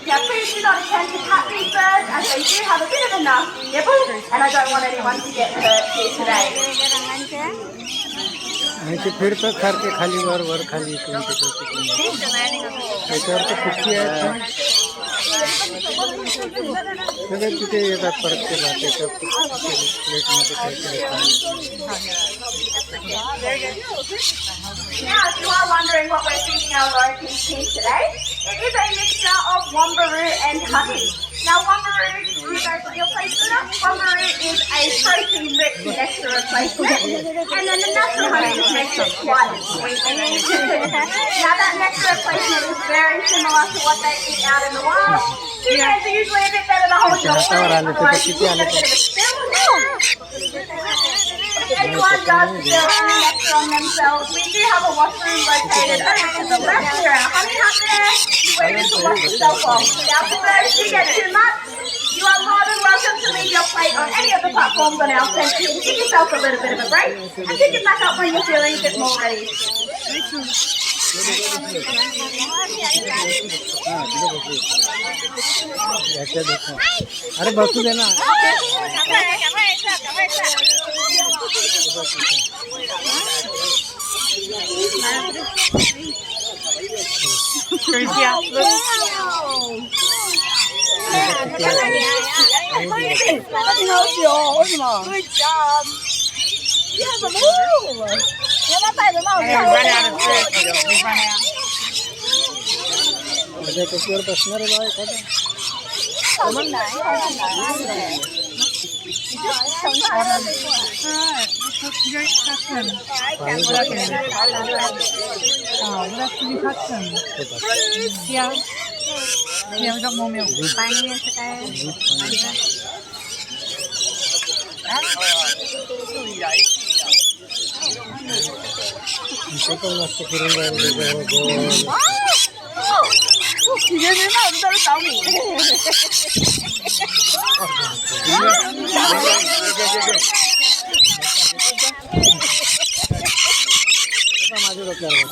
Now please do not attempt to cut these birds as they do have a bit of a nibble and I don't want anyone to get hurt here today. आणि ते फिरतात सारखे खाली वर खाली इकडून त्याच्यावर तर कुठची आहेत सगळे तिथे येतात परत ते त्याच्या प्लेटमध्ये काहीतरी Now, if you are wondering what we're feeding our lorikeets here today, it is a mixture of wombaroo and honey. Now, wombaroo, you guys put your place in it. Wombaroo is a protein-rich nectar replacement, and then the natural honey just makes it quite sweet. Now, that nectar replacement is very similar to what they eat out in the wild. Females are usually a bit better to hold your food, otherwise you get a bit of a spill. If anyone does spill any nectar on themselves, we do have a washroom located over to the left here, our honey hut there, where you can wash yourself off. Now, if the birds do get too much, you are more than welcome to leave your plate on any of the platforms on our fence and give yourself a little bit of a break and pick it back up when you're feeling a bit more ready. अरे बसू दे ना त्याच्यावर बसणार आहे बा एखादा मस्त फिरून जायला माझ्या डोक्यावर